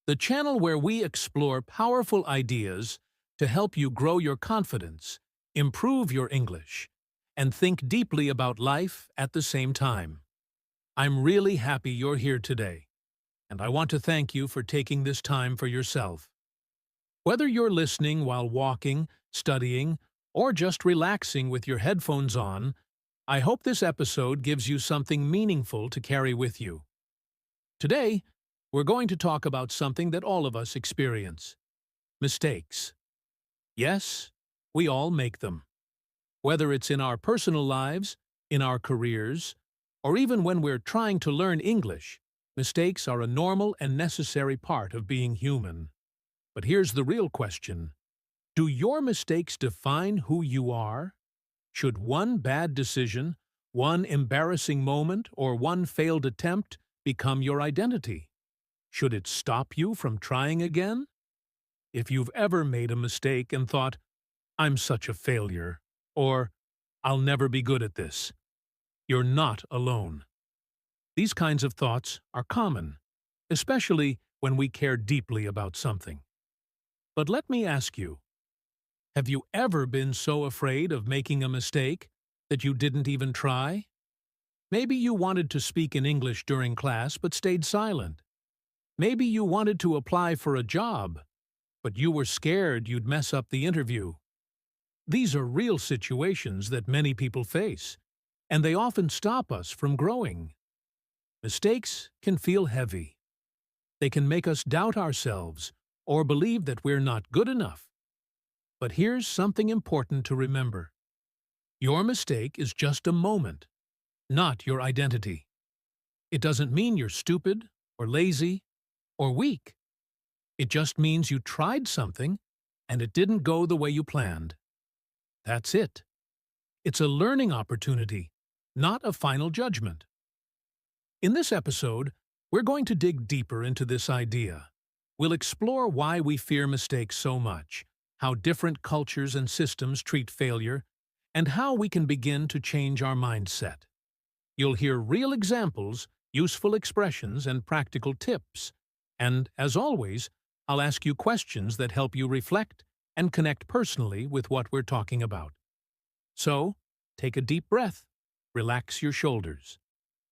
the channel where we explore powerful ideas to help you grow your confidence, improve your English, and think deeply about life at the same time. I'm really happy you're here today, and I want to thank you for taking this time for yourself. Whether you're listening while walking, studying, or just relaxing with your headphones on, I hope this episode gives you something meaningful to carry with you. Today, we're going to talk about something that all of us experience: mistakes. Yes, we all make them. Whether it's in our personal lives, in our careers, or even when we're trying to learn English, mistakes are a normal and necessary part of being human. But here's the real question: do your mistakes define who you are? Should one bad decision, one embarrassing moment, or one failed attempt become your identity? Should it stop you from trying again? If you've ever made a mistake and thought, "I'm such a failure," or "I'll never be good at this," you're not alone. These kinds of thoughts are common, especially when we care deeply about something. But let me ask you, have you ever been so afraid of making a mistake that you didn't even try? Maybe you wanted to speak in English during class but stayed silent. Maybe you wanted to apply for a job, but you were scared you'd mess up the interview. These are real situations that many people face, and they often stop us from growing. Mistakes can feel heavy. They can make us doubt ourselves or believe that we're not good enough. But here's something important to remember. Your mistake is just a moment, not your identity. It doesn't mean you're stupid or lazy or weak. It just means you tried something and it didn't go the way you planned. That's it. It's a learning opportunity, not a final judgment. In this episode, we're going to dig deeper into this idea. We'll explore why we fear mistakes so much, how different cultures and systems treat failure, and how we can begin to change our mindset. You'll hear real examples, useful expressions, and practical tips. And, as always, I'll ask you questions that help you reflect and connect personally with what we're talking about. So, take a deep breath, relax your shoulders,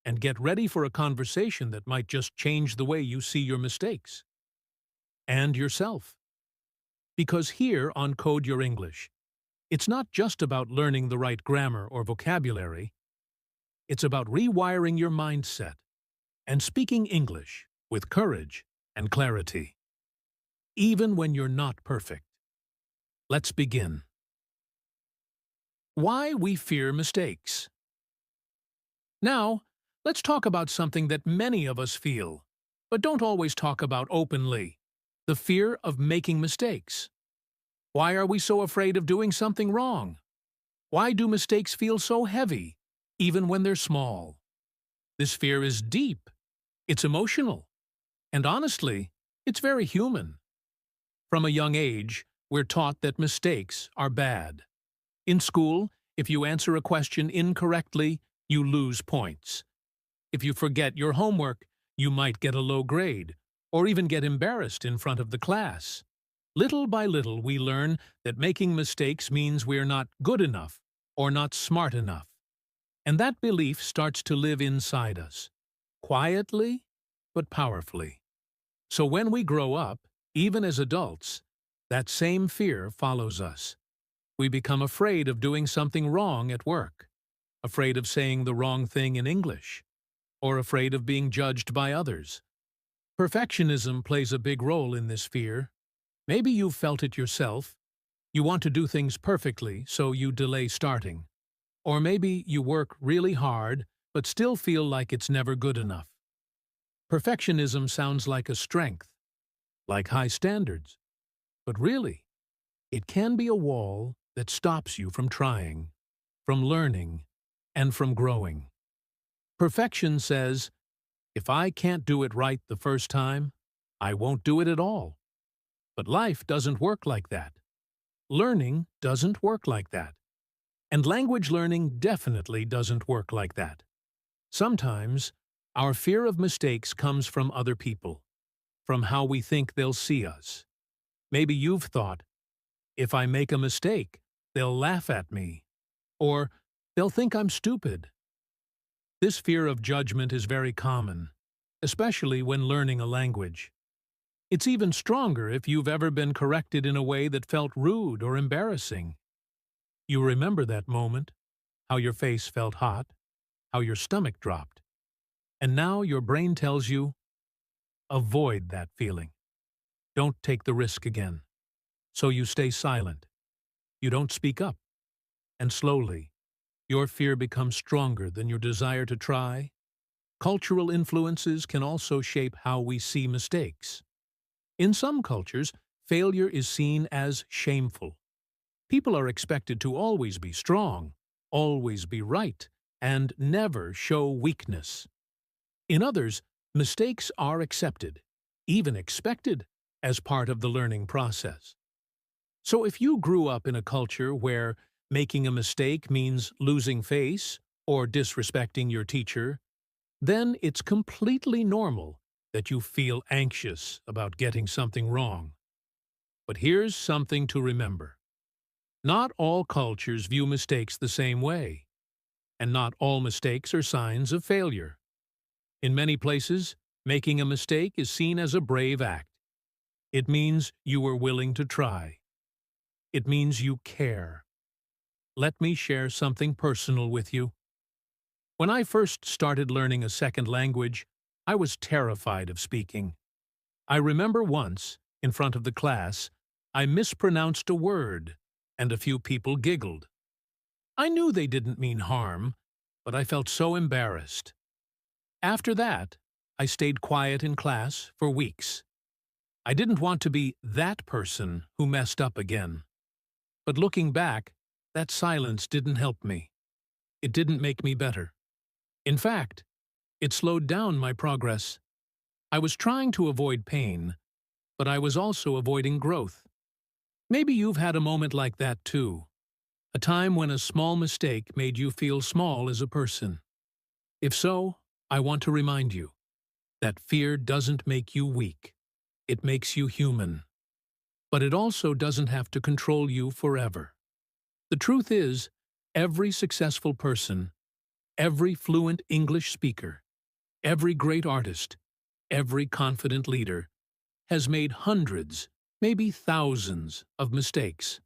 and get ready for a conversation that might just change the way you see your mistakes and yourself. Because here on Code Your English, it's not just about learning the right grammar or vocabulary. It's about rewiring your mindset and speaking English with courage and clarity, even when you're not perfect. Let's begin. Why we fear mistakes. Now, let's talk about something that many of us feel, but don't always talk about openly: the fear of making mistakes. Why are we so afraid of doing something wrong? Why do mistakes feel so heavy, even when they're small? This fear is deep, it's emotional, and honestly, it's very human. From a young age, we're taught that mistakes are bad. In school, if you answer a question incorrectly, you lose points. If you forget your homework, you might get a low grade, or even get embarrassed in front of the class. Little by little, we learn that making mistakes means we're not good enough or not smart enough. And that belief starts to live inside us, quietly but powerfully. So when we grow up, even as adults, that same fear follows us. We become afraid of doing something wrong at work, afraid of saying the wrong thing in English, or afraid of being judged by others. Perfectionism plays a big role in this fear. Maybe you've felt it yourself. You want to do things perfectly, so you delay starting. Or maybe you work really hard, but still feel like it's never good enough. Perfectionism sounds like a strength, like high standards. But really, it can be a wall that stops you from trying, from learning, and from growing. Perfection says, if I can't do it right the first time, I won't do it at all. But life doesn't work like that. Learning doesn't work like that. And language learning definitely doesn't work like that. Sometimes, our fear of mistakes comes from other people. from how we think they'll see us. Maybe you've thought, if I make a mistake, they'll laugh at me, or they'll think I'm stupid. This fear of judgment is very common, especially when learning a language. It's even stronger if you've ever been corrected in a way that felt rude or embarrassing. You remember that moment, how your face felt hot, how your stomach dropped. And now your brain tells you, avoid that feeling. Don't take the risk again. So you stay silent. You don't speak up. And slowly, your fear becomes stronger than your desire to try. Cultural influences can also shape how we see mistakes. In some cultures, failure is seen as shameful. People are expected to always be strong, always be right, and never show weakness. In others, mistakes are accepted, even expected, as part of the learning process. So if you grew up in a culture where making a mistake means losing face or disrespecting your teacher, then it's completely normal that you feel anxious about getting something wrong. But here's something to remember. Not all cultures view mistakes the same way, and not all mistakes are signs of failure. In many places, making a mistake is seen as a brave act. It means you were willing to try. It means you care. Let me share something personal with you. When I first started learning a second language, I was terrified of speaking. I remember once, in front of the class, I mispronounced a word, and a few people giggled. I knew they didn't mean harm, but I felt so embarrassed. After that, I stayed quiet in class for weeks. I didn't want to be that person who messed up again. But looking back, that silence didn't help me. It didn't make me better. In fact, it slowed down my progress. I was trying to avoid pain, but I was also avoiding growth. Maybe you've had a moment like that too. A time when a small mistake made you feel small as a person. If so, I want to remind you that fear doesn't make you weak. It makes you human. But it also doesn't have to control you forever. The truth is, every successful person, every fluent English speaker, every great artist, every confident leader has made hundreds, maybe thousands, of mistakes.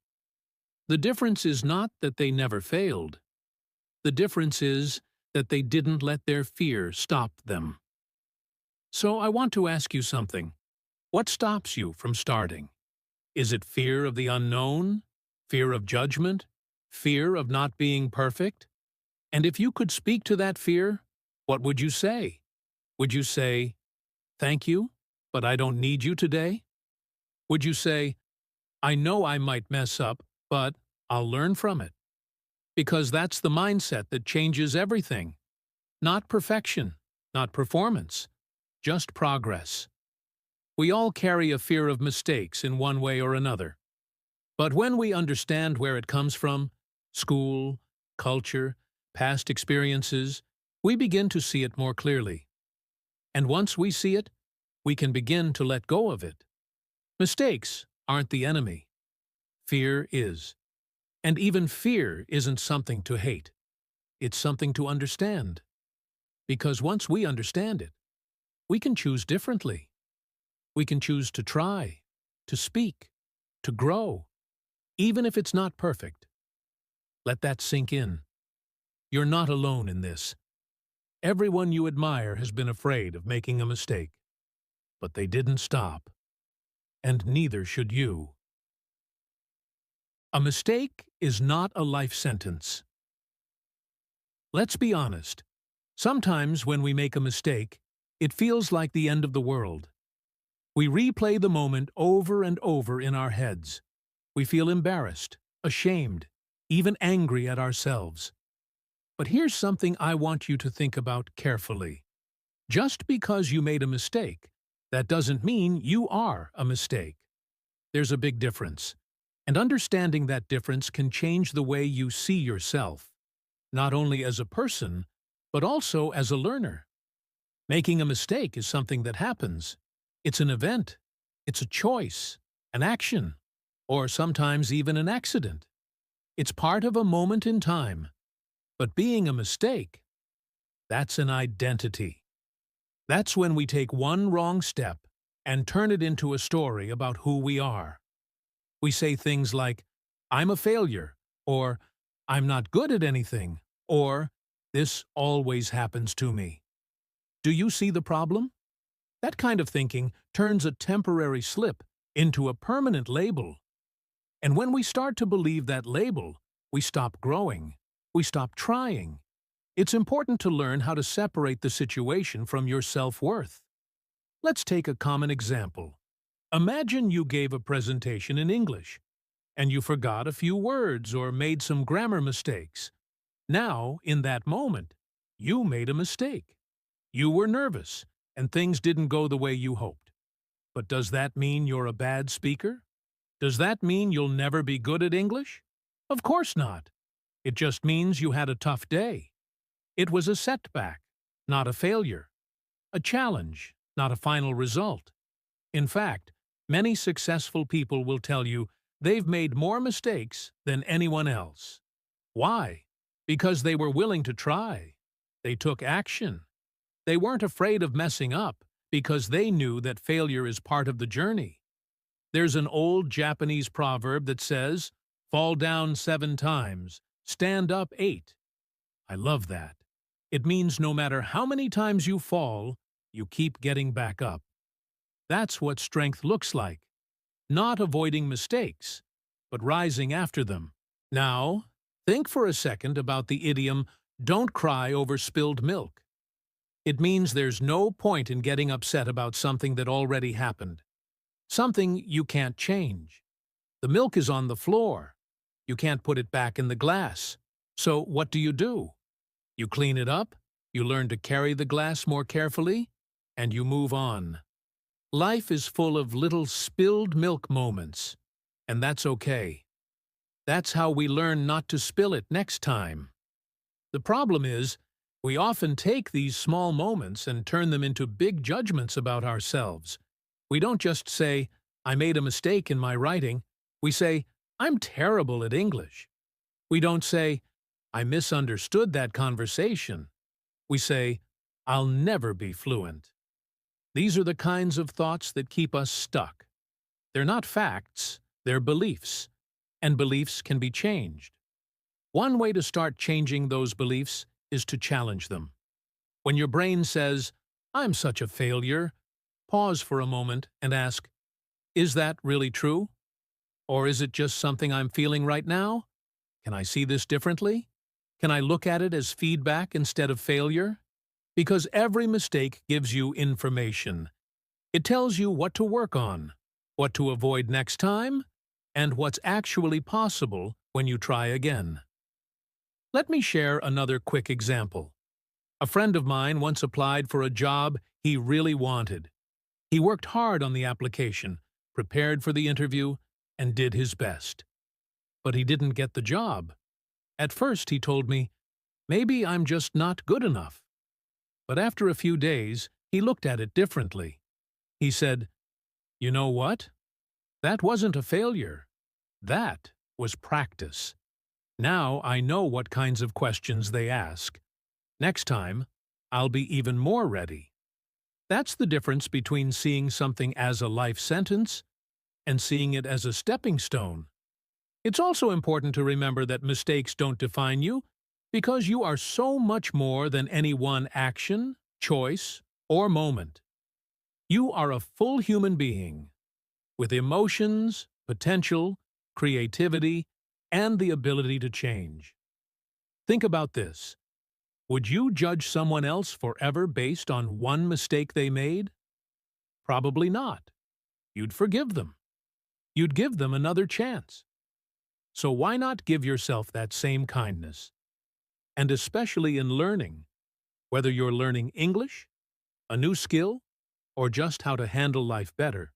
The difference is not that they never failed. The difference is that they didn't let their fear stop them. So I want to ask you something. What stops you from starting? Is it fear of the unknown? Fear of judgment? Fear of not being perfect? And if you could speak to that fear, what would you say? Would you say, "Thank you, but I don't need you today"? Would you say, "I know I might mess up, but I'll learn from it"? Because that's the mindset that changes everything. Not perfection, not performance, just progress. We all carry a fear of mistakes in one way or another. But when we understand where it comes from, school, culture, past experiences, we begin to see it more clearly. And once we see it, we can begin to let go of it. Mistakes aren't the enemy. Fear is. And even fear isn't something to hate. It's something to understand. Because once we understand it, we can choose differently. We can choose to try, to speak, to grow, even if it's not perfect. Let that sink in. You're not alone in this. Everyone you admire has been afraid of making a mistake. But they didn't stop. And neither should you. A mistake is not a life sentence. Let's be honest. Sometimes when we make a mistake, it feels like the end of the world. We replay the moment over and over in our heads. We feel embarrassed, ashamed, even angry at ourselves. But here's something I want you to think about carefully. Just because you made a mistake, that doesn't mean you are a mistake. There's a big difference. And understanding that difference can change the way you see yourself, not only as a person, but also as a learner. Making a mistake is something that happens. It's an event. It's a choice, an action, or sometimes even an accident. It's part of a moment in time. But being a mistake, that's an identity. That's when we take one wrong step and turn it into a story about who we are. We say things like, "I'm a failure," or "I'm not good at anything," or "This always happens to me." Do you see the problem? That kind of thinking turns a temporary slip into a permanent label. And when we start to believe that label, we stop growing. We stop trying. It's important to learn how to separate the situation from your self-worth. Let's take a common example. Imagine you gave a presentation in English, and you forgot a few words or made some grammar mistakes. Now, in that moment, you made a mistake. You were nervous, and things didn't go the way you hoped. But does that mean you're a bad speaker? Does that mean you'll never be good at English? Of course not. It just means you had a tough day. It was a setback, not a failure. A challenge, not a final result. In fact, many successful people will tell you they've made more mistakes than anyone else. Why? Because they were willing to try. They took action. They weren't afraid of messing up because they knew that failure is part of the journey. There's an old Japanese proverb that says, "Fall down 7 times, stand up 8. I love that. It means no matter how many times you fall, you keep getting back up. That's what strength looks like. Not avoiding mistakes, but rising after them. Now, think for a second about the idiom, "Don't cry over spilled milk." It means there's no point in getting upset about something that already happened. Something you can't change. The milk is on the floor. You can't put it back in the glass. So what do? You clean it up, you learn to carry the glass more carefully, and you move on. Life is full of little spilled milk moments, and that's okay. That's how we learn not to spill it next time. The problem is, we often take these small moments and turn them into big judgments about ourselves. We don't just say, "I made a mistake in my writing." We say, "I'm terrible at English." We don't say, "I misunderstood that conversation." We say, "I'll never be fluent." These are the kinds of thoughts that keep us stuck. They're not facts, they're beliefs, and beliefs can be changed. One way to start changing those beliefs is to challenge them. When your brain says, "I'm such a failure," pause for a moment and ask, "Is that really true? Or is it just something I'm feeling right now? Can I see this differently? Can I look at it as feedback instead of failure?" Because every mistake gives you information. It tells you what to work on, what to avoid next time, and what's actually possible when you try again. Let me share another quick example. A friend of mine once applied for a job he really wanted. He worked hard on the application, prepared for the interview, and did his best. But he didn't get the job. At first, he told me, "Maybe I'm just not good enough." But after a few days, he looked at it differently. He said, "You know what? That wasn't a failure. That was practice. Now I know what kinds of questions they ask. Next time, I'll be even more ready." That's the difference between seeing something as a life sentence and seeing it as a stepping stone. It's also important to remember that mistakes don't define you, because you are so much more than any one action, choice, or moment. You are a full human being, with emotions, potential, creativity, and the ability to change. Think about this. Would you judge someone else forever based on one mistake they made? Probably not. You'd forgive them. You'd give them another chance. So why not give yourself that same kindness? And especially in learning, whether you're learning English, a new skill, or just how to handle life better,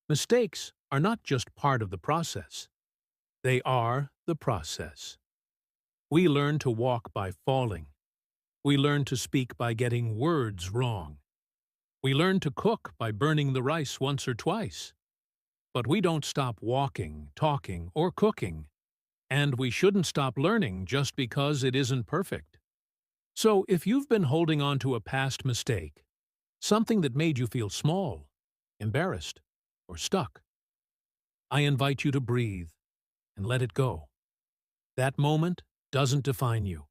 mistakes are not just part of the process. They are the process. We learn to walk by falling. We learn to speak by getting words wrong. We learn to cook by burning the rice once or twice. But we don't stop walking, talking, or cooking. And we shouldn't stop learning just because it isn't perfect. So if you've been holding on to a past mistake, something that made you feel small, embarrassed, or stuck, I invite you to breathe and let it go. That moment doesn't define you.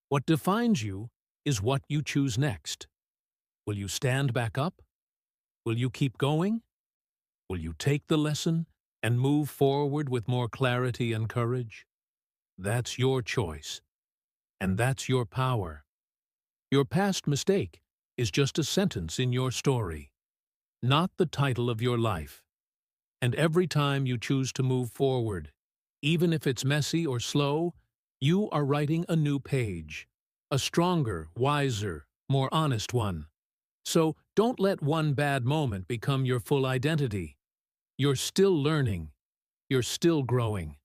What defines you is what you choose next. Will you stand back up? Will you keep going? Will you take the lesson and move forward with more clarity and courage? That's your choice. And that's your power. Your past mistake is just a sentence in your story, not the title of your life. And every time you choose to move forward, even if it's messy or slow, you are writing a new page, a stronger, wiser, more honest one. So don't let one bad moment become your full identity. You're still learning, you're still growing,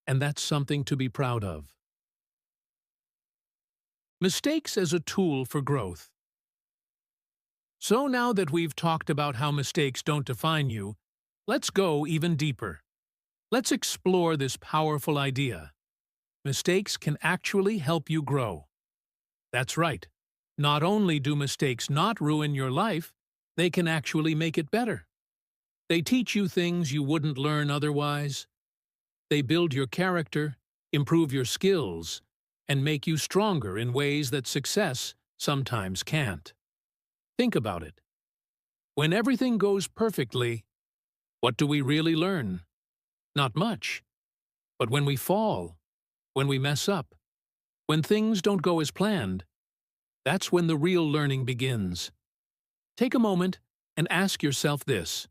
and that's something to be proud of. Mistakes as a tool for growth. So now that we've talked about how mistakes don't define you, let's go even deeper. Let's explore this powerful idea. Mistakes can actually help you grow. That's right. Not only do mistakes not ruin your life, they can actually make it better. They teach you things you wouldn't learn otherwise. They build your character, improve your skills, and make you stronger in ways that success sometimes can't. Think about it. When everything goes perfectly, what do we really learn? Not much. But when we fall, when we mess up, when things don't go as planned, that's when the real learning begins. Take a moment and ask yourself this.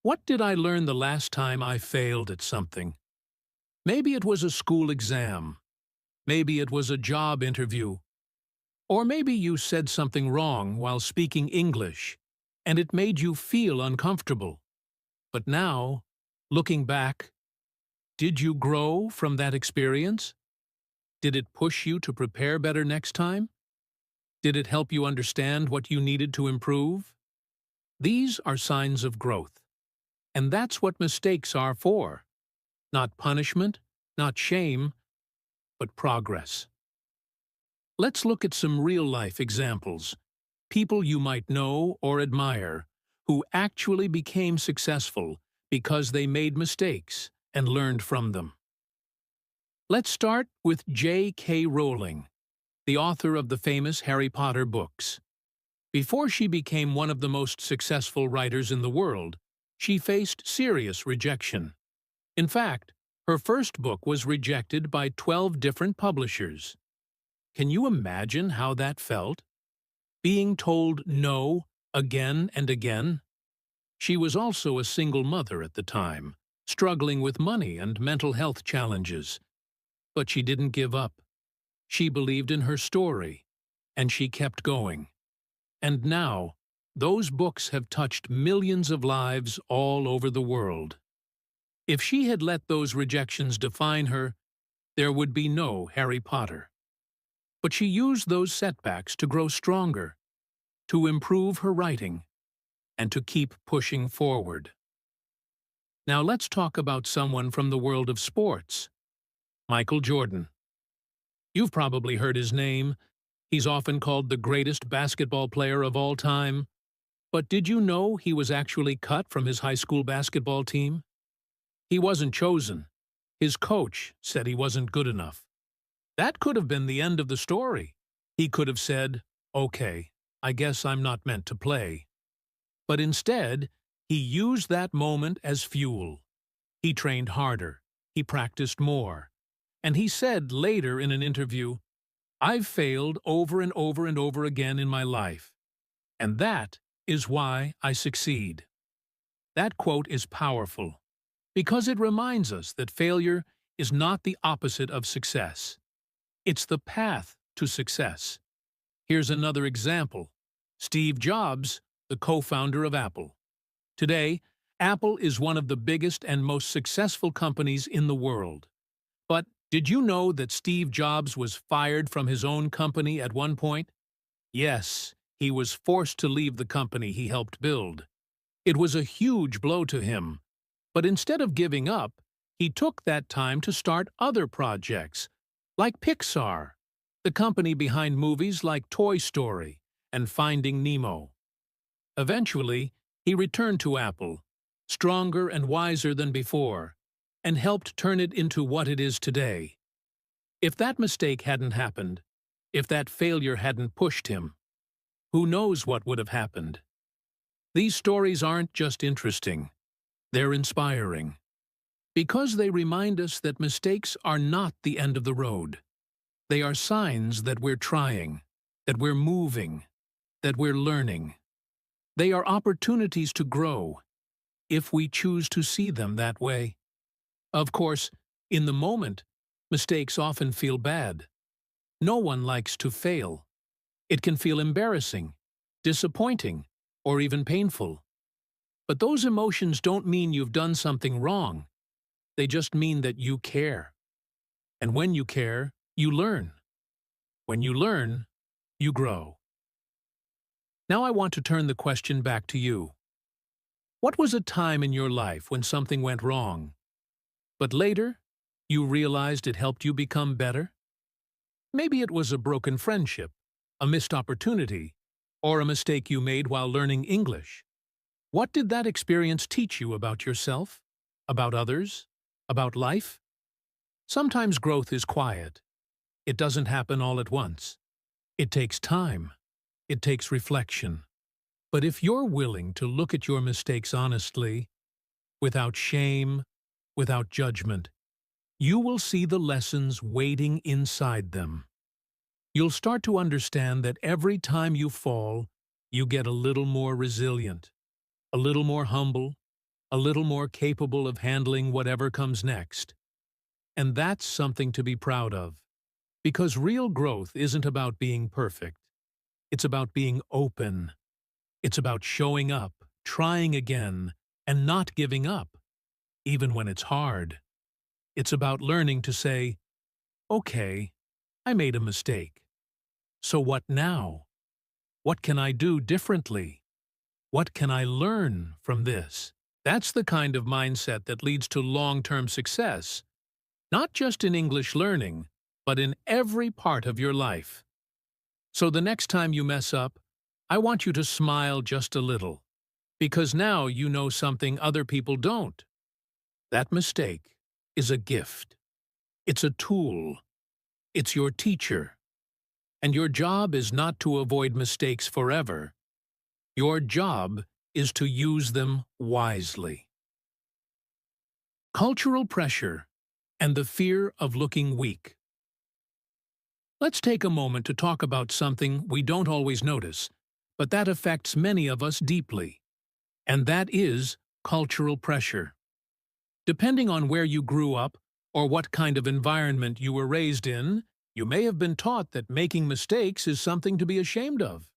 What did I learn the last time I failed at something? Maybe it was a school exam. Maybe it was a job interview. Or maybe you said something wrong while speaking English, and it made you feel uncomfortable. But now, looking back, did you grow from that experience? Did it push you to prepare better next time? Did it help you understand what you needed to improve? These are signs of growth. And that's what mistakes are for. Not punishment, not shame, but progress. Let's look at some real-life examples. People you might know or admire who actually became successful because they made mistakes and learned from them. Let's start with J.K. Rowling, the author of the famous Harry Potter books. Before she became one of the most successful writers in the world, she faced serious rejection. In fact, her first book was rejected by 12 different publishers. Can you imagine how that felt? Being told no again and again? She was also a single mother at the time, struggling with money and mental health challenges. But she didn't give up. She believed in her story, and she kept going. And now, those books have touched millions of lives all over the world. If she had let those rejections define her, there would be no Harry Potter. But she used those setbacks to grow stronger, to improve her writing, and to keep pushing forward. Now let's talk about someone from the world of sports. Michael Jordan. You've probably heard his name. He's often called the greatest basketball player of all time. But did you know he was actually cut from his high school basketball team? He wasn't chosen. His coach said he wasn't good enough. That could have been the end of the story. He could have said, "Okay, I guess I'm not meant to play." But instead, he used that moment as fuel. He trained harder. He practiced more. And he said later in an interview, "I've failed over and over and over again in my life. And that is why I succeed." That quote is powerful because it reminds us that failure is not the opposite of success. It's the path to success. Here's another example. Steve Jobs, the co-founder of Apple. Today, Apple is one of the biggest and most successful companies in the world. But did you know that Steve Jobs was fired from his own company at one point? Yes, he was forced to leave the company he helped build. It was a huge blow to him, but instead of giving up, he took that time to start other projects, like Pixar, the company behind movies like Toy Story and Finding Nemo. Eventually, he returned to Apple, stronger and wiser than before, and helped turn it into what it is today. If that mistake hadn't happened, if that failure hadn't pushed him, who knows what would have happened? These stories aren't just interesting, they're inspiring. Because they remind us that mistakes are not the end of the road. They are signs that we're trying, that we're moving, that we're learning. They are opportunities to grow, if we choose to see them that way. Of course, in the moment, mistakes often feel bad. No one likes to fail. It can feel embarrassing, disappointing, or even painful. But those emotions don't mean you've done something wrong. They just mean that you care. And when you care, you learn. When you learn, you grow. Now I want to turn the question back to you. What was a time in your life when something went wrong, but later you realized it helped you become better? Maybe it was a broken friendship, a missed opportunity, or a mistake you made while learning English. What did that experience teach you about yourself, about others, about life? Sometimes growth is quiet. It doesn't happen all at once. It takes time. It takes reflection. But if you're willing to look at your mistakes honestly, without shame, without judgment, you will see the lessons waiting inside them. You'll start to understand that every time you fall, you get a little more resilient, a little more humble, a little more capable of handling whatever comes next. And that's something to be proud of, because real growth isn't about being perfect. It's about being open. It's about showing up, trying again, and not giving up, even when it's hard. It's about learning to say, okay, I made a mistake. So what now? What can I do differently? What can I learn from this? That's the kind of mindset that leads to long-term success, not just in English learning, but in every part of your life. So the next time you mess up, I want you to smile just a little, because now you know something other people don't. That mistake is a gift. It's a tool. It's your teacher. And your job is not to avoid mistakes forever. Your job is to use them wisely. Cultural pressure and the fear of looking weak. Let's take a moment to talk about something we don't always notice, but that affects many of us deeply, and that is cultural pressure. Depending on where you grew up or what kind of environment you were raised in, you may have been taught that making mistakes is something to be ashamed of.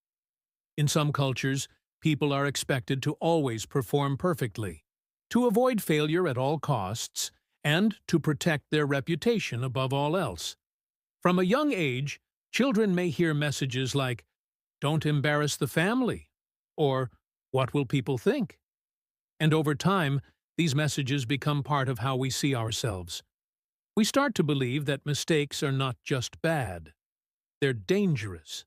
In some cultures, people are expected to always perform perfectly, to avoid failure at all costs, and to protect their reputation above all else. From a young age, children may hear messages like, "Don't embarrass the family," or "What will people think?" And over time, these messages become part of how we see ourselves. We start to believe that mistakes are not just bad. They're dangerous.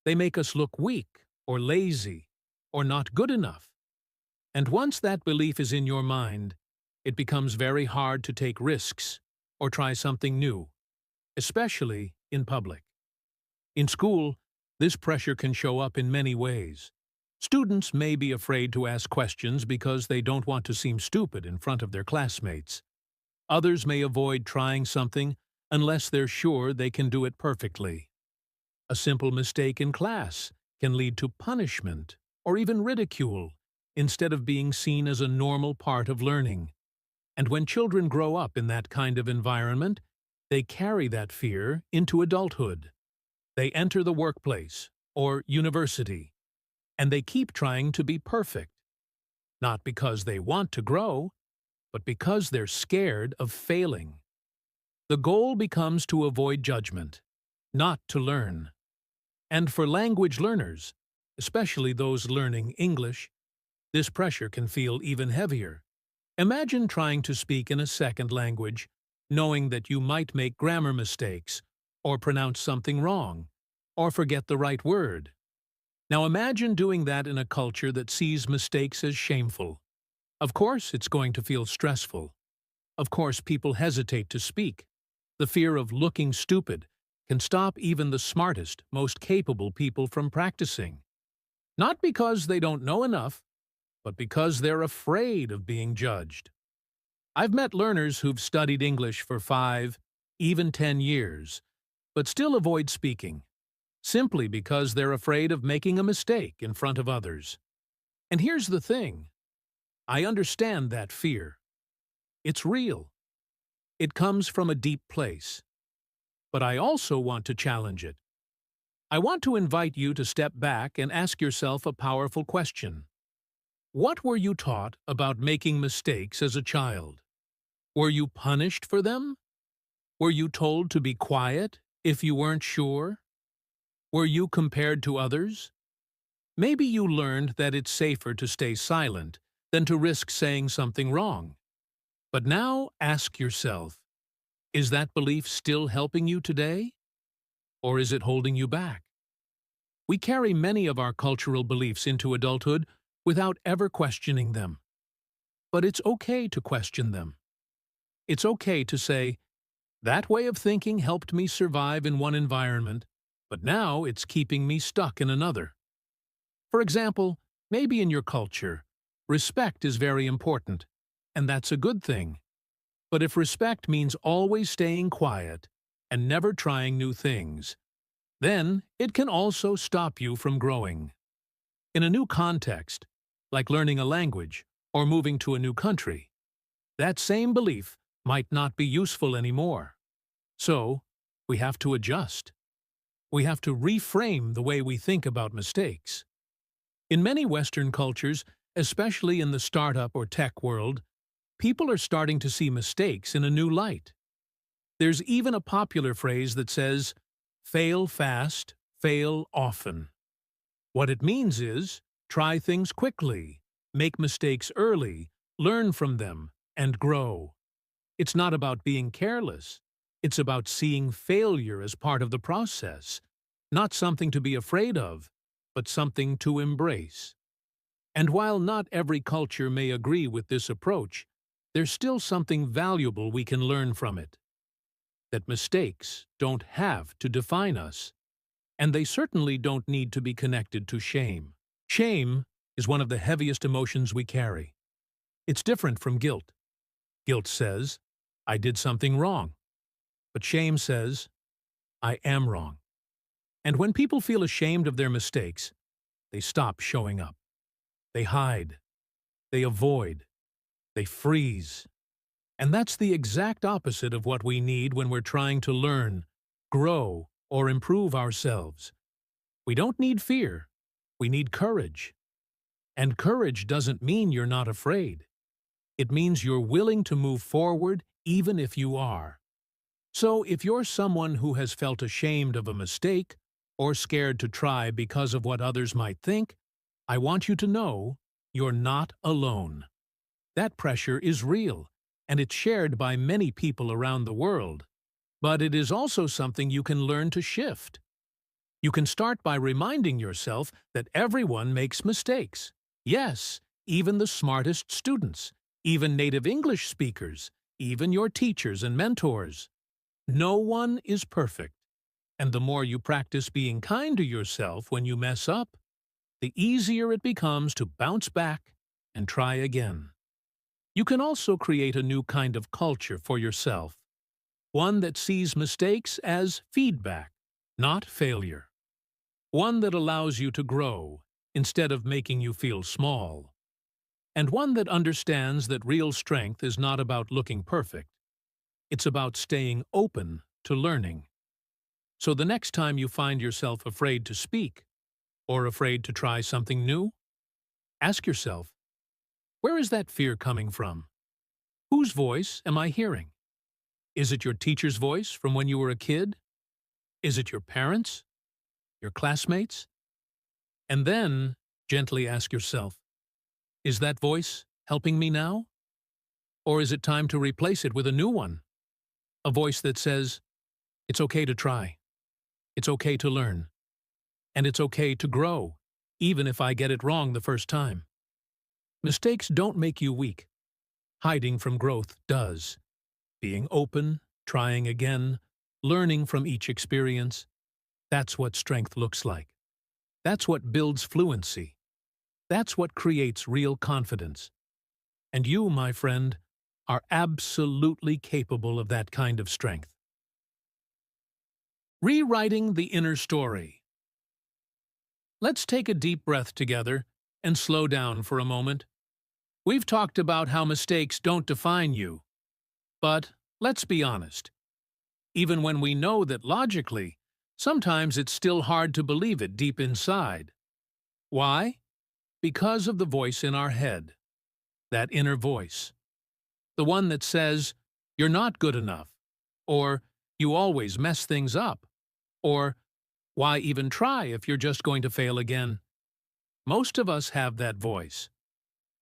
They make us look weak, or lazy, or not good enough. And once that belief is in your mind, it becomes very hard to take risks or try something new, especially in public. In school, this pressure can show up in many ways. Students may be afraid to ask questions because they don't want to seem stupid in front of their classmates. Others may avoid trying something unless they're sure they can do it perfectly. A simple mistake in class can lead to punishment or even ridicule instead of being seen as a normal part of learning. And when children grow up in that kind of environment, they carry that fear into adulthood. They enter the workplace or university, and they keep trying to be perfect, not because they want to grow, but because they're scared of failing. The goal becomes to avoid judgment, not to learn. And for language learners, especially those learning English, this pressure can feel even heavier. Imagine trying to speak in a second language, knowing that you might make grammar mistakes, or pronounce something wrong, or forget the right word. Now imagine doing that in a culture that sees mistakes as shameful. Of course, it's going to feel stressful. Of course, people hesitate to speak. The fear of looking stupid can stop even the smartest, most capable people from practicing. Not because they don't know enough, but because they're afraid of being judged. I've met learners who've studied English for 5, even 10 years, but still avoid speaking, simply because they're afraid of making a mistake in front of others. And here's the thing. I understand that fear. It's real. It comes from a deep place. But I also want to challenge it. I want to invite you to step back and ask yourself a powerful question. What were you taught about making mistakes as a child? Were you punished for them? Were you told to be quiet if you weren't sure? Were you compared to others? Maybe you learned that it's safer to stay silent than to risk saying something wrong. But now ask yourself, is that belief still helping you today? Or is it holding you back? We carry many of our cultural beliefs into adulthood without ever questioning them. But it's okay to question them. It's okay to say, that way of thinking helped me survive in one environment, but now it's keeping me stuck in another. For example, maybe in your culture, respect is very important, and that's a good thing. But if respect means always staying quiet and never trying new things, then it can also stop you from growing. In a new context, like learning a language or moving to a new country, that same belief might not be useful anymore. So, we have to adjust. We have to reframe the way we think about mistakes. In many Western cultures, especially in the startup or tech world, people are starting to see mistakes in a new light. There's even a popular phrase that says, fail fast, fail often. What it means is, try things quickly, make mistakes early, learn from them, and grow. It's not about being careless. It's about seeing failure as part of the process, not something to be afraid of, but something to embrace. And while not every culture may agree with this approach, there's still something valuable we can learn from it. That mistakes don't have to define us, and they certainly don't need to be connected to shame. Shame is one of the heaviest emotions we carry. It's different from guilt. Guilt says, I did something wrong. But shame says, I am wrong. And when people feel ashamed of their mistakes, they stop showing up. They hide. They avoid. They freeze. And that's the exact opposite of what we need when we're trying to learn, grow, or improve ourselves. We don't need fear. We need courage. And courage doesn't mean you're not afraid. It means you're willing to move forward even if you are. So if you're someone who has felt ashamed of a mistake or scared to try because of what others might think, I want you to know you're not alone. That pressure is real, and it's shared by many people around the world. But it is also something you can learn to shift. You can start by reminding yourself that everyone makes mistakes. Yes, even the smartest students, even native English speakers, even your teachers and mentors. No one is perfect, and the more you practice being kind to yourself when you mess up, the easier it becomes to bounce back and try again. You can also create a new kind of culture for yourself, one that sees mistakes as feedback, not failure. One that allows you to grow instead of making you feel small. And one that understands that real strength is not about looking perfect. It's about staying open to learning. So the next time you find yourself afraid to speak, or afraid to try something new, ask yourself, where is that fear coming from? Whose voice am I hearing? Is it your teacher's voice from when you were a kid? Is it your parents? your classmates? And then gently ask yourself, is that voice helping me now? Or is it time to replace it with a new one? A voice that says, it's okay to try, it's okay to learn, and it's okay to grow, even if I get it wrong the first time. Mistakes don't make you weak. Hiding from growth does. Being open, trying again, learning from each experience, that's what strength looks like. That's what builds fluency. That's what creates real confidence. And you, my friend, are absolutely capable of that kind of strength. Rewriting the inner story. Let's take a deep breath together and slow down for a moment. We've talked about how mistakes don't define you. But let's be honest. Even when we know that logically, sometimes it's still hard to believe it deep inside. Why? Because of the voice in our head. That inner voice. The one that says, you're not good enough, or you always mess things up, or why even try if you're just going to fail again? Most of us have that voice.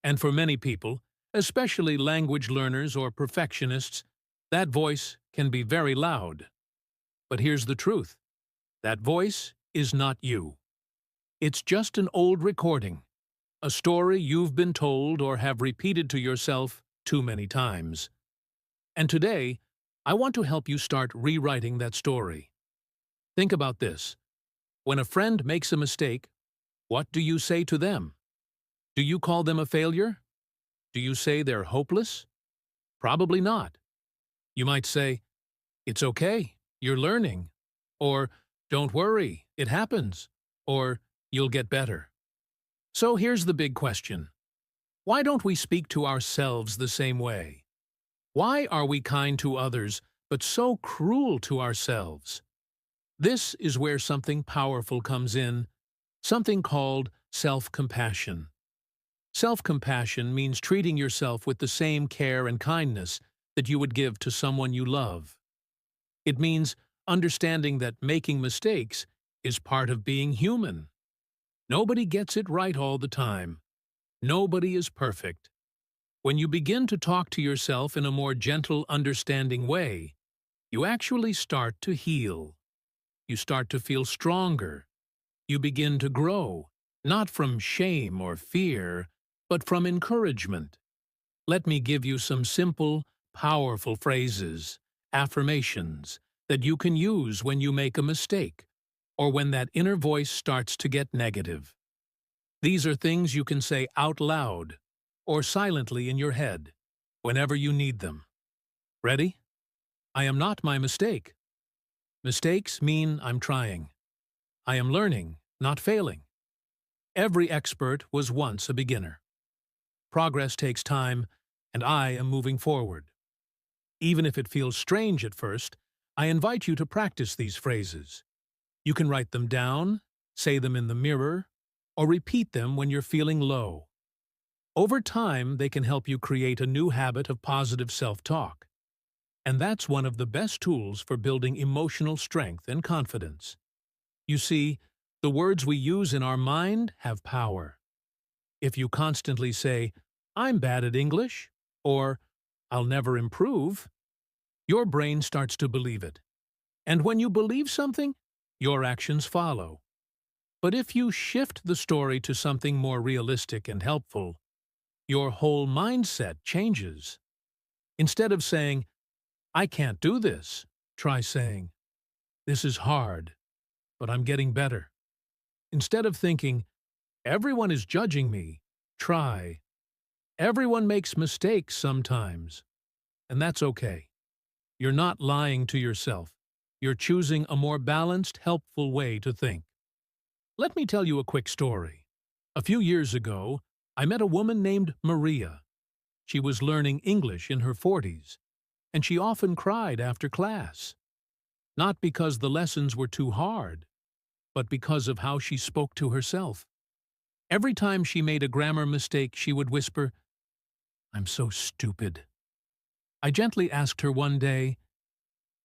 And for many people, especially language learners or perfectionists, that voice can be very loud. But here's the truth. That voice is not you. It's just an old recording, a story you've been told or have repeated to yourself too many times. And today, I want to help you start rewriting that story. Think about this. When a friend makes a mistake, what do you say to them? Do you call them a failure? Do you say they're hopeless? Probably not. You might say, it's okay, you're learning. Or, don't worry, it happens. Or, you'll get better. So here's the big question. Why don't we speak to ourselves the same way? Why are we kind to others, but so cruel to ourselves? This is where something powerful comes in, something called self-compassion. Self-compassion means treating yourself with the same care and kindness that you would give to someone you love. It means understanding that making mistakes is part of being human. Nobody gets it right all the time. Nobody is perfect. When you begin to talk to yourself in a more gentle, understanding way, you actually start to heal. You start to feel stronger. You begin to grow, not from shame or fear, but from encouragement. Let me give you some simple, powerful phrases, affirmations, that you can use when you make a mistake, or when that inner voice starts to get negative. These are things you can say out loud, or silently in your head, whenever you need them. Ready? I am not my mistake. Mistakes mean I'm trying. I am learning, not failing. Every expert was once a beginner. Progress takes time, and I am moving forward. Even if it feels strange at first, I invite you to practice these phrases. You can write them down, say them in the mirror, or repeat them when you're feeling low. Over time, they can help you create a new habit of positive self-talk. And that's one of the best tools for building emotional strength and confidence. You see, the words we use in our mind have power. If you constantly say, I'm bad at English, or I'll never improve, your brain starts to believe it. And when you believe something, your actions follow. But if you shift the story to something more realistic and helpful, your whole mindset changes. Instead of saying, I can't do this, try saying, this is hard, but I'm getting better. Instead of thinking, everyone is judging me, try, everyone makes mistakes sometimes, and that's okay. You're not lying to yourself. You're choosing a more balanced, helpful way to think. Let me tell you a quick story. A few years ago, I met a woman named Maria. She was learning English in her 40s, and she often cried after class. Not because the lessons were too hard, but because of how she spoke to herself. Every time she made a grammar mistake, she would whisper, I'm so stupid. I gently asked her one day,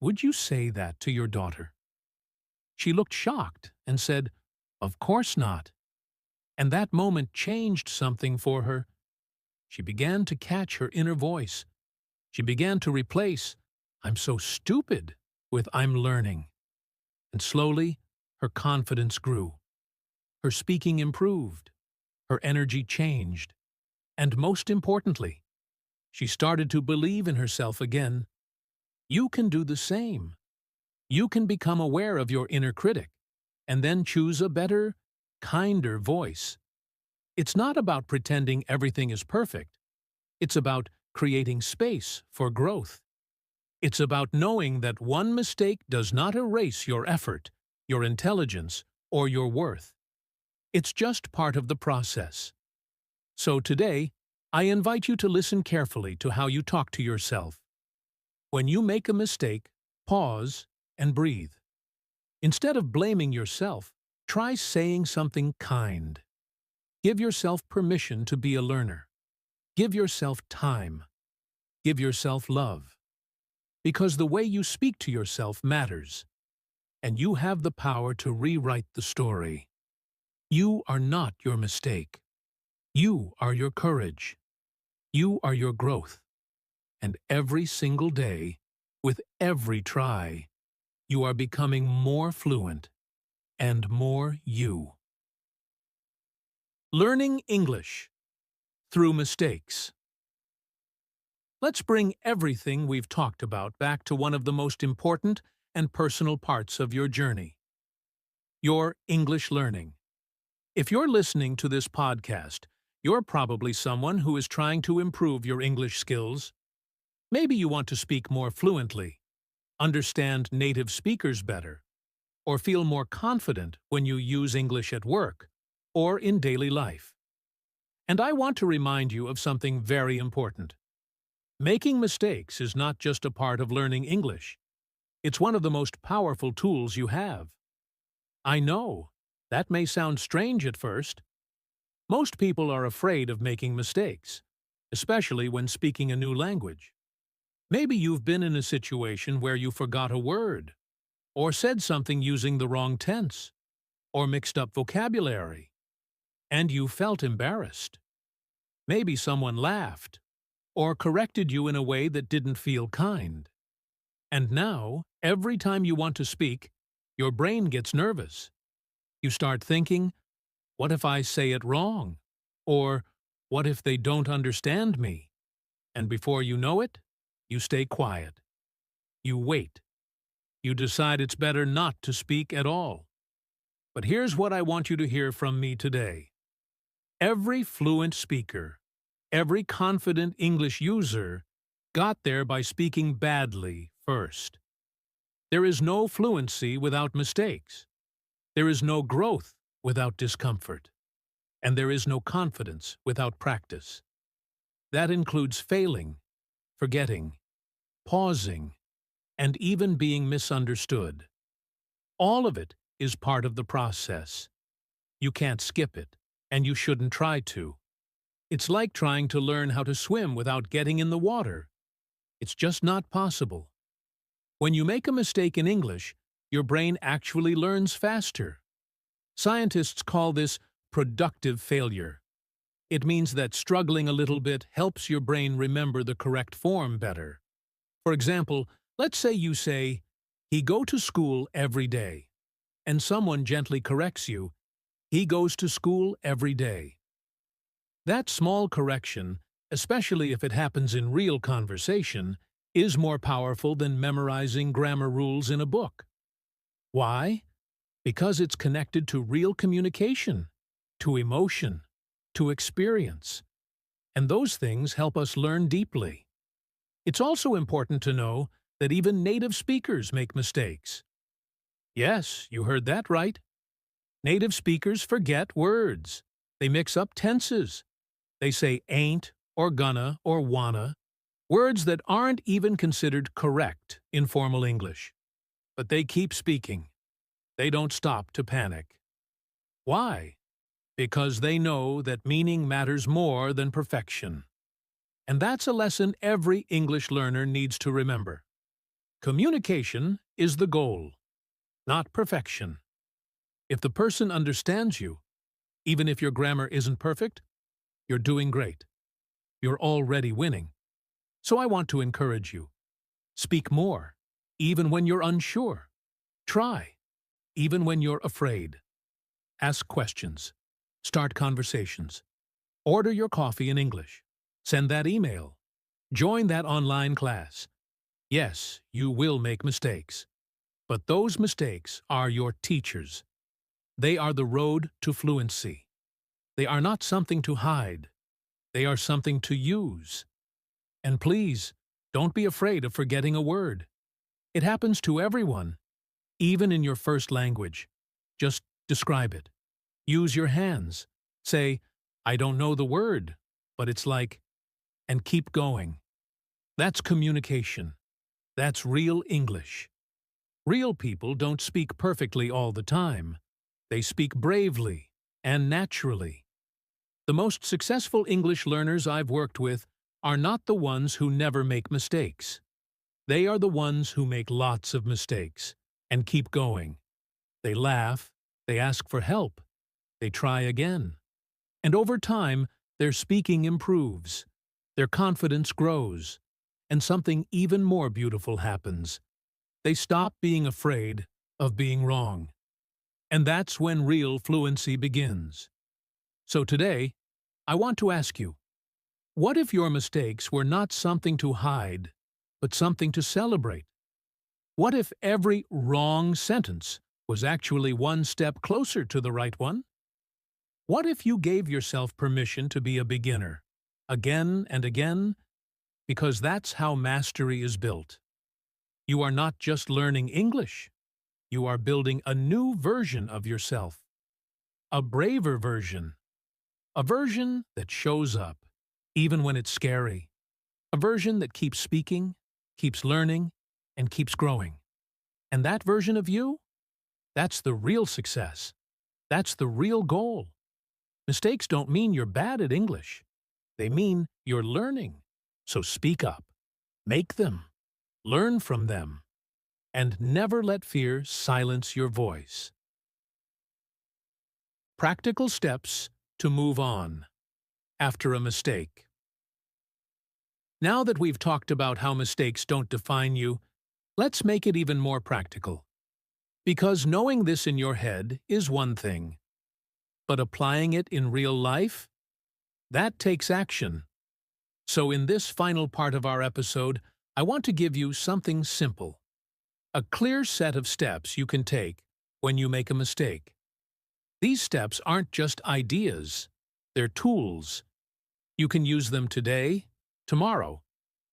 would you say that to your daughter? She looked shocked and said, "Of course not." And that moment changed something for her. She began to catch her inner voice. She began to replace, "I'm so stupid," with "I'm learning." And slowly, her confidence grew. Her speaking improved. Her energy changed. And most importantly, she started to believe in herself again. You can do the same. You can become aware of your inner critic and then choose a better, kinder voice. It's not about pretending everything is perfect. It's about creating space for growth. It's about knowing that one mistake does not erase your effort, your intelligence, or your worth. It's just part of the process. So today, I invite you to listen carefully to how you talk to yourself. When you make a mistake, pause and breathe. Instead of blaming yourself, try saying something kind. Give yourself permission to be a learner. Give yourself time. Give yourself love. Because the way you speak to yourself matters, and you have the power to rewrite the story. You are not your mistake. You are your courage. You are your growth. And every single day, with every try, you are becoming more fluent and more you. Learning English through mistakes. Let's bring everything we've talked about back to one of the most important and personal parts of your journey: your English learning. If you're listening to this podcast, you're probably someone who is trying to improve your English skills. Maybe you want to speak more fluently, understand native speakers better, or feel more confident when you use English at work or in daily life. And I want to remind you of something very important. Making mistakes is not just a part of learning English. It's one of the most powerful tools you have. I know, that may sound strange at first. Most people are afraid of making mistakes, especially when speaking a new language. Maybe you've been in a situation where you forgot a word, or said something using the wrong tense, or mixed up vocabulary, and you felt embarrassed. Maybe someone laughed, or corrected you in a way that didn't feel kind. And now, every time you want to speak, your brain gets nervous. You start thinking, what if I say it wrong? Or, what if they don't understand me? And before you know it, you stay quiet. You wait. You decide it's better not to speak at all. But here's what I want you to hear from me today. Every fluent speaker, every confident English user got there by speaking badly first. There is no fluency without mistakes. There is no growth without discomfort. And there is no confidence without practice. That includes failing, forgetting, pausing, and even being misunderstood. All of it is part of the process. You can't skip it, and you shouldn't try to. It's like trying to learn how to swim without getting in the water. It's just not possible. When you make a mistake in English, your brain actually learns faster. Scientists call this productive failure. It means that struggling a little bit helps your brain remember the correct form better. For example, let's say you say, "He go to school every day," and someone gently corrects you, "He goes to school every day." That small correction, especially if it happens in real conversation, is more powerful than memorizing grammar rules in a book. Why? Because it's connected to real communication, to emotion, to experience. And those things help us learn deeply. It's also important to know that even native speakers make mistakes. Yes, you heard that right. Native speakers forget words. They mix up tenses. They say ain't or gonna or wanna, words that aren't even considered correct in formal English. But they keep speaking. They don't stop to panic. Why? Because they know that meaning matters more than perfection. And that's a lesson every English learner needs to remember. Communication is the goal. not perfection. If the person understands you, even if your grammar isn't perfect, you're doing great. You're already winning. So I want to encourage you. Speak more, even when you're unsure. Try, even when you're afraid. Ask questions. Start conversations. Order your coffee in English. Send that email. Join that online class. Yes, you will make mistakes. But those mistakes are your teachers. They are the road to fluency. They are not something to hide. They are something to use. And please, don't be afraid of forgetting a word. It happens to everyone, even in your first language. Just describe it. Use your hands. Say, I don't know the word, but it's like, and keep going. That's communication. That's real English. Real people don't speak perfectly all the time. They speak bravely and naturally. The most successful English learners I've worked with are not the ones who never make mistakes. They are the ones who make lots of mistakes and keep going. They laugh, they ask for help, they try again. And over time, their speaking improves, their confidence grows, and something even more beautiful happens. They stop being afraid of being wrong. And that's when real fluency begins. So today, I want to ask you, what if your mistakes were not something to hide, but something to celebrate? What if every wrong sentence was actually one step closer to the right one? What if you gave yourself permission to be a beginner, again and again? Because that's how mastery is built. You are not just learning English. You are building a new version of yourself. A braver version. A version that shows up, even when it's scary. A version that keeps speaking, keeps learning, and keeps growing. And that version of you? That's the real success. That's the real goal. Mistakes don't mean you're bad at English. They mean you're learning. So speak up. Make them. Learn from them. And never let fear silence your voice. Practical steps to move on after a mistake. Now that we've talked about how mistakes don't define you, let's make it even more practical. Because knowing this in your head is one thing, but applying it in real life? That takes action. So in this final part of our episode, I want to give you something simple. A clear set of steps you can take when you make a mistake. These steps aren't just ideas, they're tools. You can use them today, tomorrow,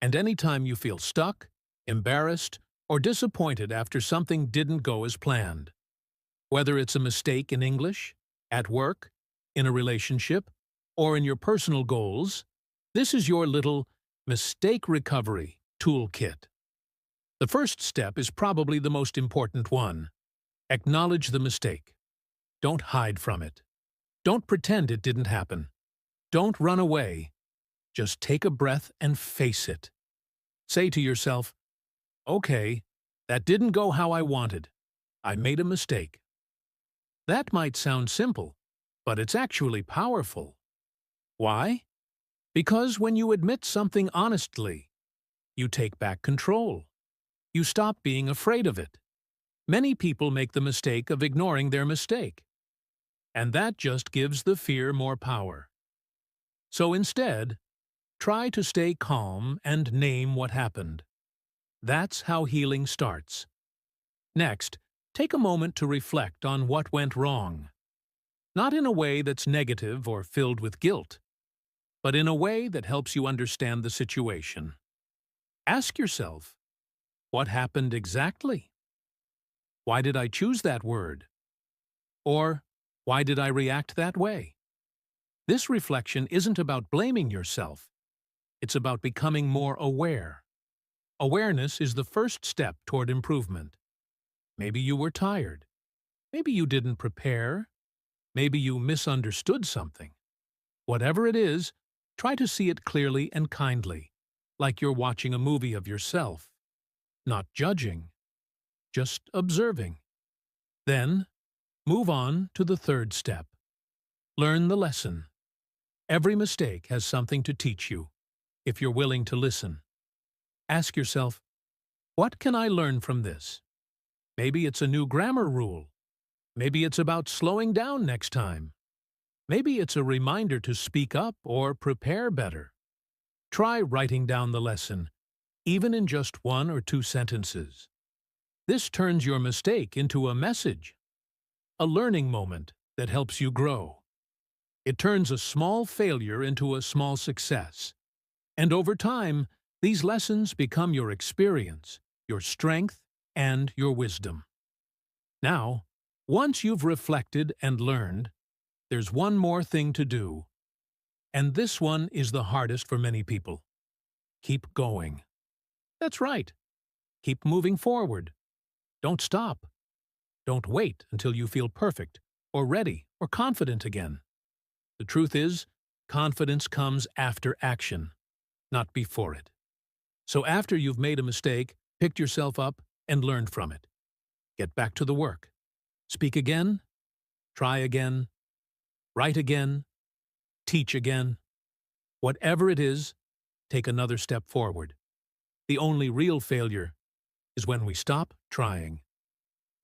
and anytime you feel stuck, embarrassed, or disappointed after something didn't go as planned. Whether it's a mistake in English, at work, in a relationship, or in your personal goals, this is your little mistake recovery toolkit. The first step is probably the most important one. Acknowledge the mistake. Don't hide from it. Don't pretend it didn't happen. Don't run away. Just take a breath and face it. Say to yourself, okay, that didn't go how I wanted. I made a mistake. That might sound simple, but it's actually powerful. Why? Because when you admit something honestly, you take back control. You stop being afraid of it. Many people make the mistake of ignoring their mistake. And that just gives the fear more power. So instead, try to stay calm and name what happened. That's how healing starts. Next, take a moment to reflect on what went wrong. Not in a way that's negative or filled with guilt, but in a way that helps you understand the situation. Ask yourself, what happened exactly? Why did I choose that word? Or, why did I react that way? This reflection isn't about blaming yourself. It's about becoming more aware. Awareness is the first step toward improvement. Maybe you were tired. Maybe you didn't prepare. Maybe you misunderstood something. Whatever it is, try to see it clearly and kindly, like you're watching a movie of yourself. Not judging, just observing. Then, move on to the third step. Learn the lesson. Every mistake has something to teach you, if you're willing to listen. Ask yourself, what can I learn from this? Maybe it's a new grammar rule. Maybe it's about slowing down next time. Maybe it's a reminder to speak up or prepare better. Try writing down the lesson, even in just 1 or 2 sentences. This turns your mistake into a message, a learning moment that helps you grow. It turns a small failure into a small success. And over time, these lessons become your experience, your strength, and your wisdom. Now, once you've reflected and learned, there's one more thing to do. And this one is the hardest for many people. Keep going. That's right. Keep moving forward. Don't stop. Don't wait until you feel perfect, or ready, or confident again. The truth is, confidence comes after action, not before it. So after you've made a mistake, picked yourself up, and learned from it, get back to the work. Speak again, try again, write again, teach again. Whatever it is, take another step forward. The only real failure is when we stop trying.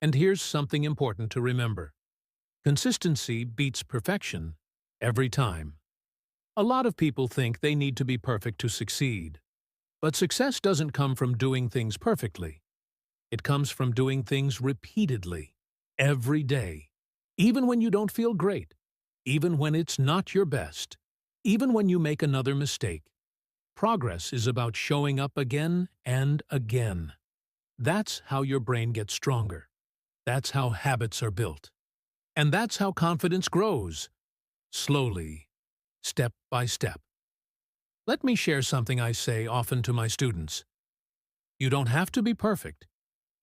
And here's something important to remember. Consistency beats perfection every time. A lot of people think they need to be perfect to succeed. But success doesn't come from doing things perfectly. It comes from doing things repeatedly, every day, even when you don't feel great, even when it's not your best, even when you make another mistake. Progress is about showing up again and again. That's how your brain gets stronger. That's how habits are built. And that's how confidence grows, slowly, step by step. Let me share something I say often to my students. You don't have to be perfect.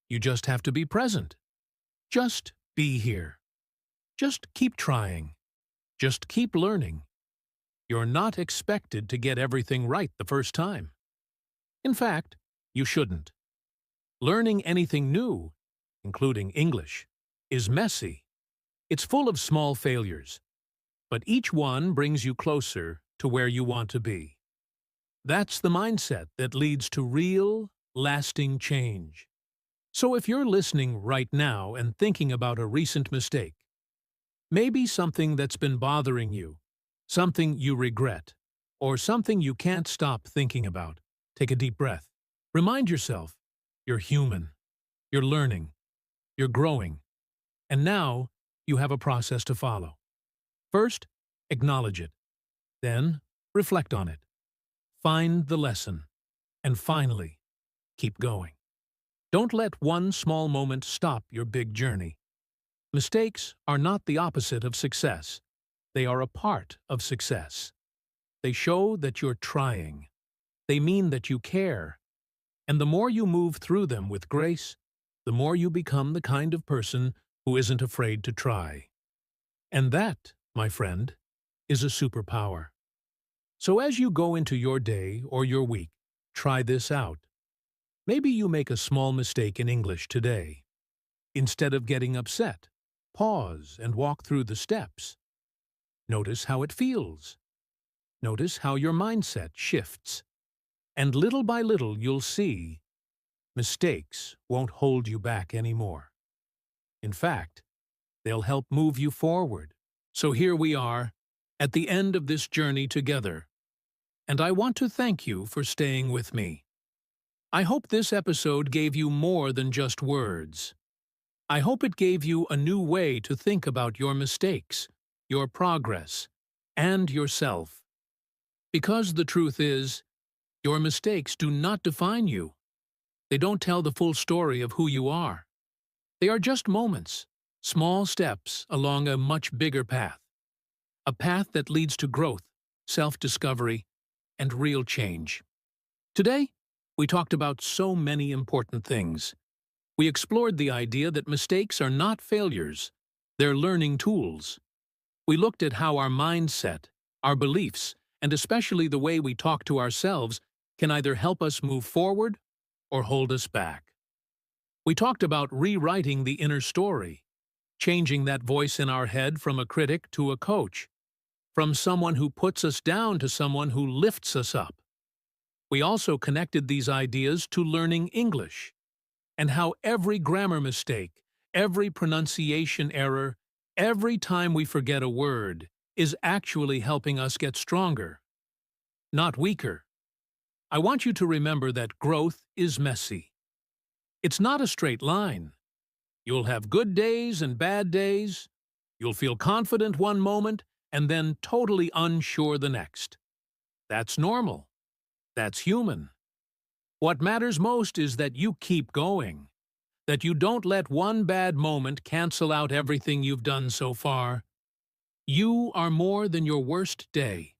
You just have to be present. Just be here. Just keep trying. Just keep learning. You're not expected to get everything right the first time. In fact, you shouldn't. Learning anything new, including English, is messy. It's full of small failures, but each one brings you closer to where you want to be. That's the mindset that leads to real, lasting change. So if you're listening right now and thinking about a recent mistake, maybe something that's been bothering you, something you regret, or something you can't stop thinking about, take a deep breath. Remind yourself, you're human, you're learning, you're growing, and now you have a process to follow. First, acknowledge it. Then, reflect on it. Find the lesson. And finally, keep going. Don't let one small moment stop your big journey. Mistakes are not the opposite of success. They are a part of success. They show that you're trying. They mean that you care. And the more you move through them with grace, the more you become the kind of person who isn't afraid to try. And that, my friend, is a superpower. So as you go into your day or your week, try this out. Maybe you make a small mistake in English today. Instead of getting upset, pause and walk through the steps. Notice how it feels. Notice how your mindset shifts. And little by little you'll see, mistakes won't hold you back anymore. In fact, they'll help move you forward. So here we are, at the end of this journey together. And I want to thank you for staying with me. I hope this episode gave you more than just words. I hope it gave you a new way to think about your mistakes, your progress, and yourself. Because the truth is, your mistakes do not define you. They don't tell the full story of who you are. They are just moments, small steps along a much bigger path. A path that leads to growth, self-discovery, and real change. Today, we talked about so many important things. We explored the idea that mistakes are not failures, they're learning tools. We looked at how our mindset, our beliefs, and especially the way we talk to ourselves can either help us move forward or hold us back. We talked about rewriting the inner story, changing that voice in our head from a critic to a coach, from someone who puts us down to someone who lifts us up. We also connected these ideas to learning English, and how every grammar mistake, every pronunciation error, every time we forget a word is actually helping us get stronger, not weaker. I want you to remember that growth is messy. It's not a straight line. You'll have good days and bad days. You'll feel confident one moment and then totally unsure the next. That's normal. That's human. What matters most is that you keep going, that you don't let one bad moment cancel out everything you've done so far. You are more than your worst day.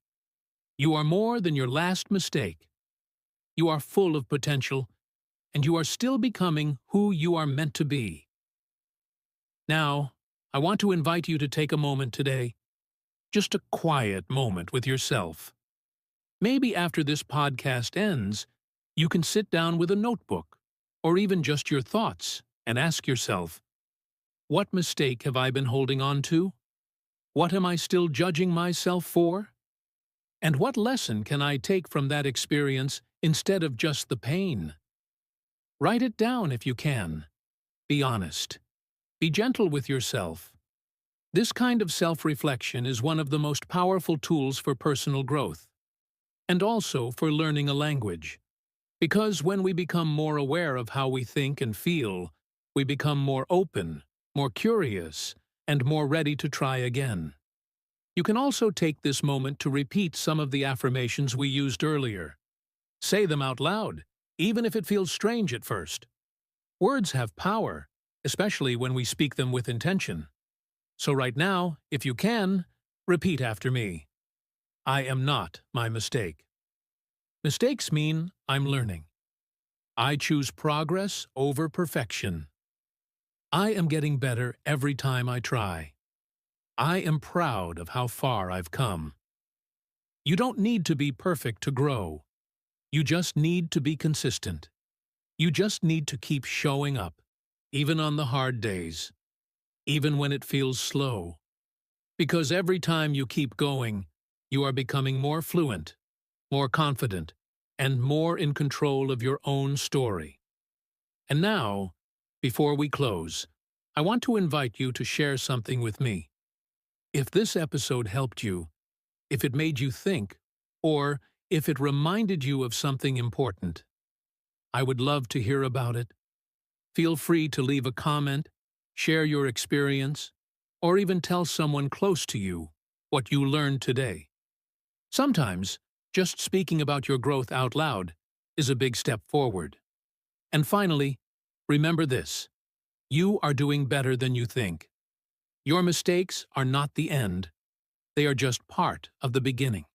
You are more than your last mistake. You are full of potential, and you are still becoming who you are meant to be. Now, I want to invite you to take a moment today, just a quiet moment with yourself. Maybe after this podcast ends, you can sit down with a notebook, or even just your thoughts, and ask yourself, what mistake have I been holding on to? What am I still judging myself for? And what lesson can I take from that experience instead of just the pain? Write it down if you can. Be honest. Be gentle with yourself. This kind of self-reflection is one of the most powerful tools for personal growth, and also for learning a language. Because when we become more aware of how we think and feel, we become more open, more curious, and more ready to try again. You can also take this moment to repeat some of the affirmations we used earlier. Say them out loud, even if it feels strange at first. Words have power, especially when we speak them with intention. So right now, if you can, repeat after me. I am not my mistake. Mistakes mean I'm learning. I choose progress over perfection. I am getting better every time I try. I am proud of how far I've come. You don't need to be perfect to grow. You just need to be consistent. You just need to keep showing up, even on the hard days, even when it feels slow. Because every time you keep going, you are becoming more fluent, more confident, and more in control of your own story. And now, before we close, I want to invite you to share something with me. If this episode helped you, if it made you think, or if it reminded you of something important, I would love to hear about it. Feel free to leave a comment, share your experience, or even tell someone close to you what you learned today. Sometimes, just speaking about your growth out loud is a big step forward. And finally, remember this: you are doing better than you think. Your mistakes are not the end. They are just part of the beginning.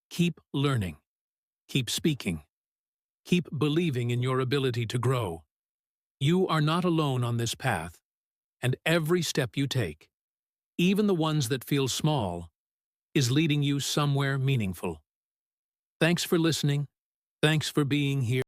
Keep learning. Keep speaking. Keep believing in your ability to grow. You are not alone on this path, and every step you take, even the ones that feel small, is leading you somewhere meaningful. Thanks for listening. Thanks for being here.